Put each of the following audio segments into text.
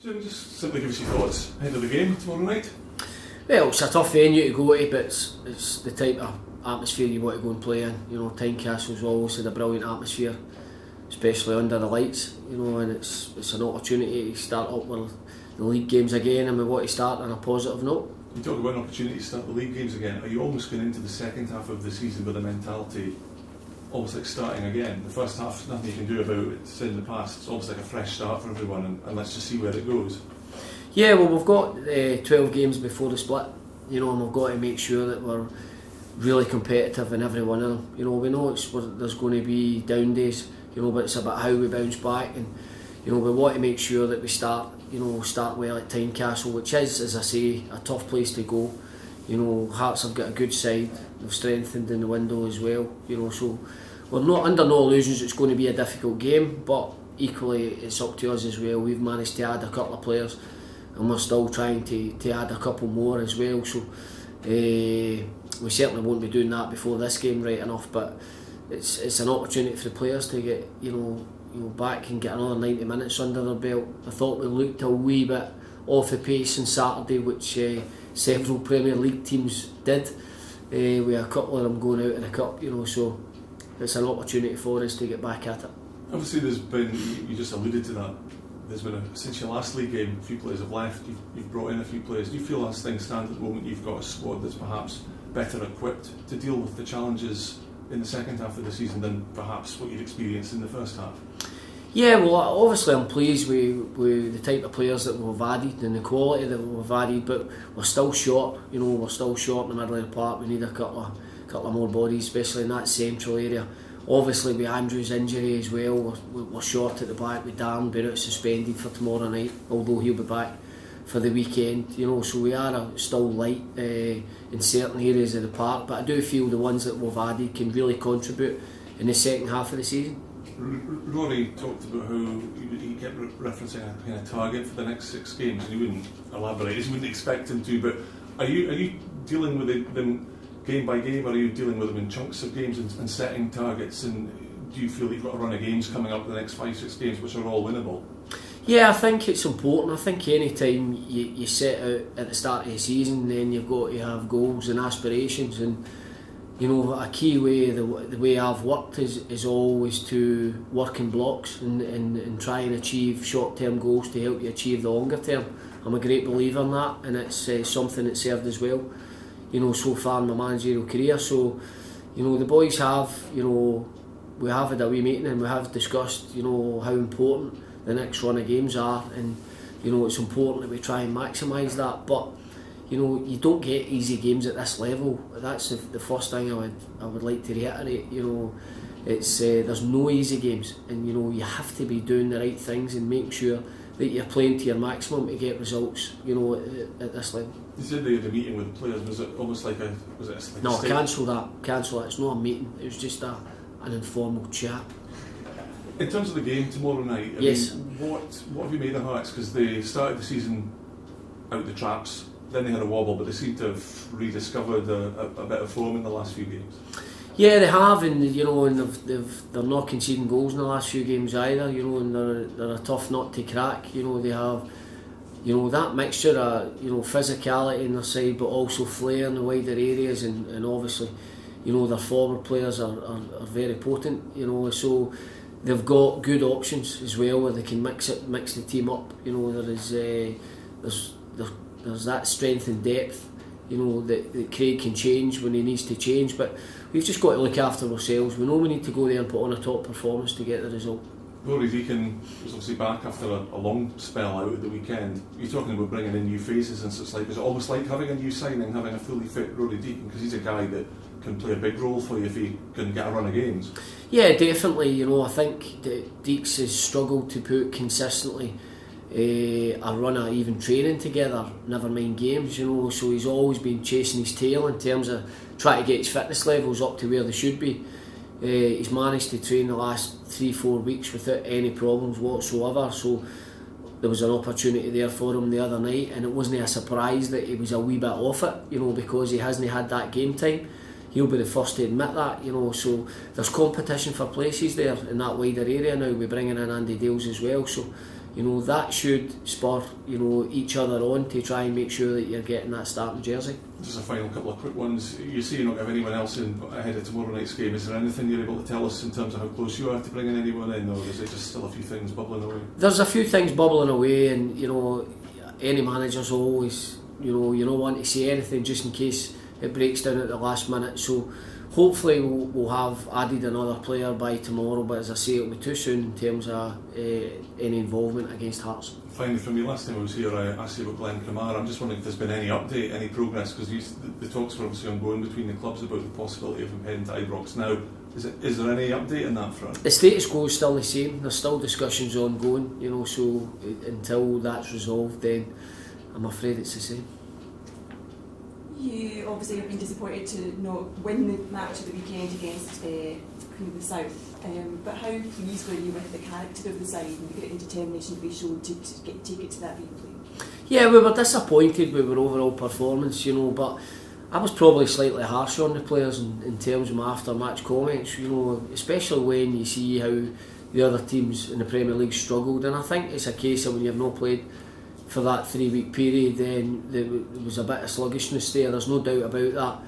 Do you just simply give us your thoughts ahead of the game tomorrow night? Well, it's a tough venue to go to, but it's the type of atmosphere you want to go and play in. You know, Tynecastle's always had a brilliant atmosphere, especially under the lights. You know, and it's an opportunity to start up with the league games again, and we want to start on a positive note. You talk about an opportunity to start the league games again. Are you almost going into the second half of the season with a mentality almost like starting again? The first half, nothing you can do about it. It's in the past. It's almost like a fresh start for everyone, and let's just see where it goes. Yeah, well, we've got 12 games before the split, you know, and we've got to make sure that we're really competitive in every one of them. You know, we know there's going to be down days, you know, but it's about how we bounce back, and you know, we want to make sure that we start well at Tynecastle, which is, as I say, a tough place to go. You know, Hearts have got a good side. They've strengthened in the window as well. You know, so we're not under no illusions it's going to be a difficult game, but equally it's up to us as well. We've managed to add a couple of players, and we're still trying to add a couple more as well. So we certainly won't be doing that before this game, right enough. But it's an opportunity for the players to get you know back and get another 90 minutes under their belt. I thought we looked a wee bit off the pace on Saturday, which several Premier League teams did. With a couple of them going out in the cup, you know, so it's an opportunity for us to get back at it. Obviously, there's been, you just alluded to that, there's been since your last league game, a few players have left, you've brought in a few players. Do you feel as things stand at the moment you've got a squad that's perhaps better equipped to deal with the challenges in the second half of the season than perhaps what you'd experienced in the first half? Yeah, well, obviously I'm pleased with the type of players that we've added and the quality that we've added, but we're still short. You know, we're still short in the middle of the park. We need a couple of more bodies, especially in that central area. Obviously, with Andrew's injury as well, we're short at the back with Dan being out suspended for tomorrow night, although he'll be back for the weekend. You know, so we are still light in certain areas of the park, but I do feel the ones that we've added can really contribute in the second half of the season. Rory talked about how he kept referencing a kind of target for the next 6 games, and he wouldn't elaborate, he wouldn't expect him to, but are you dealing with them game by game, or are you dealing with them in chunks of games and setting targets, and do you feel that you've got a run of games coming up the next 5-6 games which are all winnable? Yeah, I think it's important. I think any time you set out at the start of the season, then you've got to have goals and aspirations, and you know, a key way, the way I've worked is always to work in blocks and try and achieve short-term goals to help you achieve the longer term. I'm a great believer in that, and it's something that served us well, you know, so far in my managerial career. So, you know, the boys have, you know, we have had a wee meeting and we have discussed, you know, how important the next run of games are, and you know, it's important that we try and maximise that. But you know, you don't get easy games at this level. That's the first thing I would like to reiterate. You know, it's there's no easy games, and you know, you have to be doing the right things and make sure that you're playing to your maximum to get results. You know, at this level. You said they had a meeting with the players. Was it almost like No, cancel that. It's not a meeting. It was just an informal chat. In terms of the game tomorrow night, I yes. mean, what have you made of Hearts? Because they started the season out the traps. Then they had a wobble, but they seem to have rediscovered a bit of form in the last few games. Yeah, they have, and you know, and they're not conceding goals in the last few games either. You know, and they're a tough nut to crack. You know, they have, you know, that mixture of, you know, physicality in their side, but also flair in the wider areas, and obviously, you know, their forward players are very potent. You know, so they've got good options as well where they can mix the team up. You know, there's that strength and depth, you know, that Craig can change when he needs to change, but we've just got to look after ourselves. We know we need to go there and put on a top performance to get the result. Rory Deacon was obviously back after a long spell out at the weekend. You're talking about bringing in new faces, and so it's like, is it almost like having a new signing, having a fully fit Rory Deacon, because he's a guy that can play a big role for you if he can get a run of games? Yeah, definitely. You know, I think that Deeks has struggled to put consistently a run of even training together, never mind games, you know, so he's always been chasing his tail in terms of trying to get his fitness levels up to where they should be. He's managed to train the last 3-4 weeks without any problems whatsoever, so there was an opportunity there for him the other night, and it wasn't a surprise that he was a wee bit off it, you know, because he hasn't had that game time. He'll be the first to admit that, you know, so there's competition for places there in that wider area now. We're bringing in Andy Dales as well, so that should spur each other on to try and make sure that you're getting that starting jersey. Just a final couple of quick ones. You say you're not going to have anyone else in ahead of tomorrow night's game. Is there anything you're able to tell us in terms of how close you are to bringing anyone in, or is it just still a few things bubbling away? There's a few things bubbling away, and any manager's always want to say anything just in case it breaks down at the last minute. So hopefully we'll have added another player by tomorrow, but as I say, it'll be too soon in terms of any involvement against Hearts. Finally, from me, last time I was here, I asked you about Glenn Kamara. I'm just wondering if there's been any update, any progress, because the talks were obviously ongoing between the clubs about the possibility of him heading to Ibrox now. Is there any update on that front? The status quo is still the same. There's still discussions ongoing, so until that's resolved, then I'm afraid it's the same. You obviously have been disappointed to not win the match at the weekend against Queen of the South, but how pleased were you with the character of the side and the grit and determination to be shown to take it to that replay? Yeah, we were disappointed with our overall performance, but I was probably slightly harsh on the players in terms of my after-match comments, especially when you see how the other teams in the Premier League struggled, and I think it's a case of when you've not played for that 3-week period, then there was a bit of sluggishness there's no doubt about that,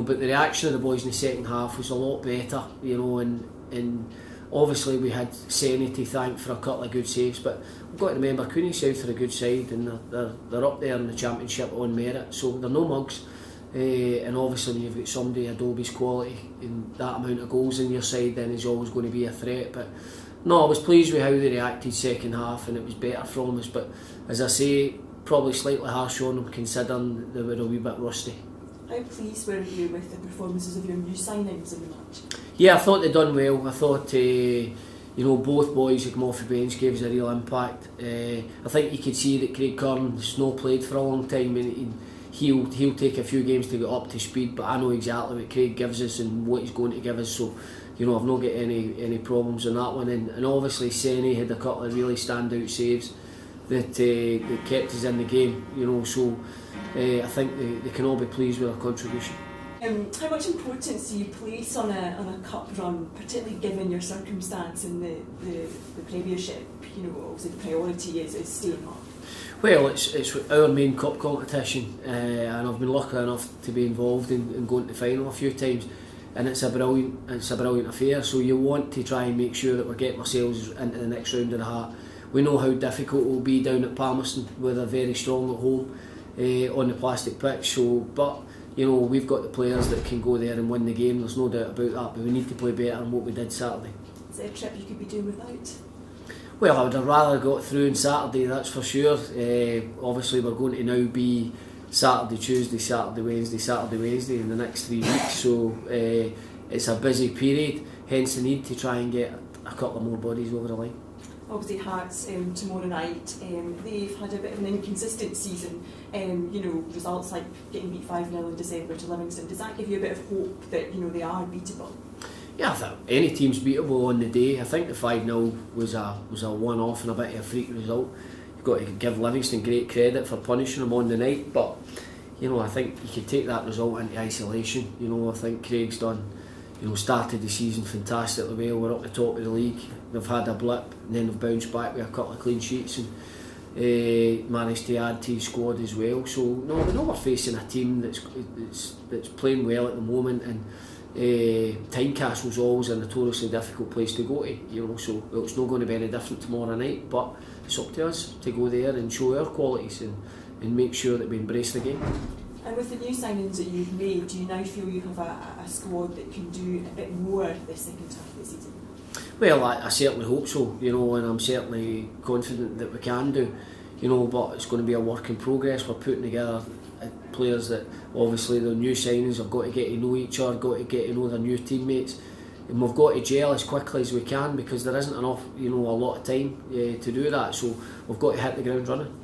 but the reaction of the boys in the second half was a lot better, and obviously we had Senny to thank for a couple of good saves, but we've got to remember Queen of South are a good side, and they're up there in the Championship on merit, so they're no mugs, and obviously when you've got somebody Adobe's quality and that amount of goals in your side, then he's always going to be a threat. But no, I was pleased with how they reacted second half, and it was better from us, but as I say, probably slightly harsh on them considering they were a wee bit rusty. How pleased were you with the performances of your new signings in the match? Yeah, I thought they'd done well. I thought both boys who come off the bench gave us a real impact. I think you could see that Craig Curran's not played for a long time, and he'll take a few games to get up to speed, but I know exactly what Craig gives us and what he's going to give us, so I've not got any problems on that one. And obviously Senny had a couple of really standout saves that kept us in the game, so I think they can all be pleased with our contribution. How much importance do you place on a cup run, particularly given your circumstance in the Premiership? Obviously the priority is staying up. Well, it's our main cup competition, and I've been lucky enough to be involved in going to the final a few times, and it's a brilliant affair. So you want to try and make sure that we're getting ourselves into the next round of the hat. We know how difficult it will be down at Palmerston, where they're very strong at home on the plastic pitch. So, but we've got the players that can go there and win the game. There's no doubt about that. But we need to play better than what we did Saturday. Is it a trip you could be doing without? Well, I would have rather got through on Saturday, that's for sure. Obviously, we're going to now be Saturday, Tuesday, Saturday, Wednesday in the next 3 weeks. So it's a busy period. Hence the need to try and get a couple of more bodies over the line. Obviously Hearts tomorrow night, they've had a bit of an inconsistent season, results like getting beat 5-0 in December to Livingston. Does that give you a bit of hope that they are beatable? Yeah, I think any team's beatable on the day. I think the 5-0 was a one-off and a bit of a freak result. You've got to give Livingston great credit for punishing them on the night, but I think you could take that result into isolation. I think Craig's done started the season fantastically well. We're up the top of the league. They've had a blip and then they've bounced back with a couple of clean sheets and managed to add to his squad as well. So no, we know we're facing a team that's playing well at the moment, and Tynecastle's always a notoriously difficult place to go to. So it's not going to be any different tomorrow night. But it's up to us to go there and show our qualities and make sure that we embrace the game. And with the new signings that you've made, do you now feel you have a squad that can do a bit more this second half of the season? Well, I certainly hope so, and I'm certainly confident that we can do, but it's going to be a work in progress. We're putting together players that obviously the new signings have got to get to know each other, got to get to know their new teammates, and we've got to gel as quickly as we can because there isn't enough, a lot of time to do that, so we've got to hit the ground running.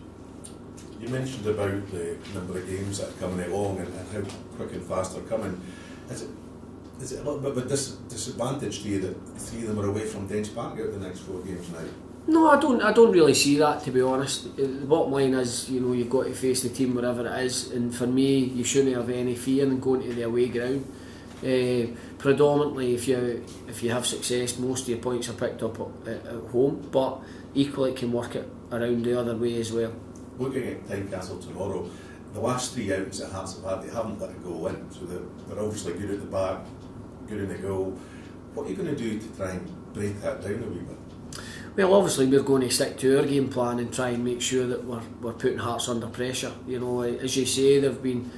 You mentioned about the number of games that are coming along and how quick and fast they're coming. Is it a little bit of a disadvantage to you that 3 of them are away from Dens Park out the next 4 games now? No, I don't really see that, to be honest. The bottom line is, you've got to face the team wherever it is, and for me, you shouldn't have any fear in going to the away ground. Predominantly, if you have success, most of your points are picked up at home, but equally it can work it around the other way as well. Looking at Tynecastle tomorrow, the last 3 outings that Hearts have had, they haven't let a goal in, so they're obviously good at the back, good in the goal. What are you going to do to try and break that down a wee bit? Well, obviously we're going to stick to our game plan and try and make sure that we're putting Hearts under pressure. You know, as you say, they've been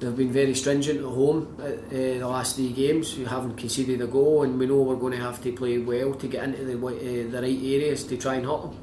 very stringent at home the last 3 games. We haven't conceded a goal, and we know we're going to have to play well to get into the right areas to try and hurt them.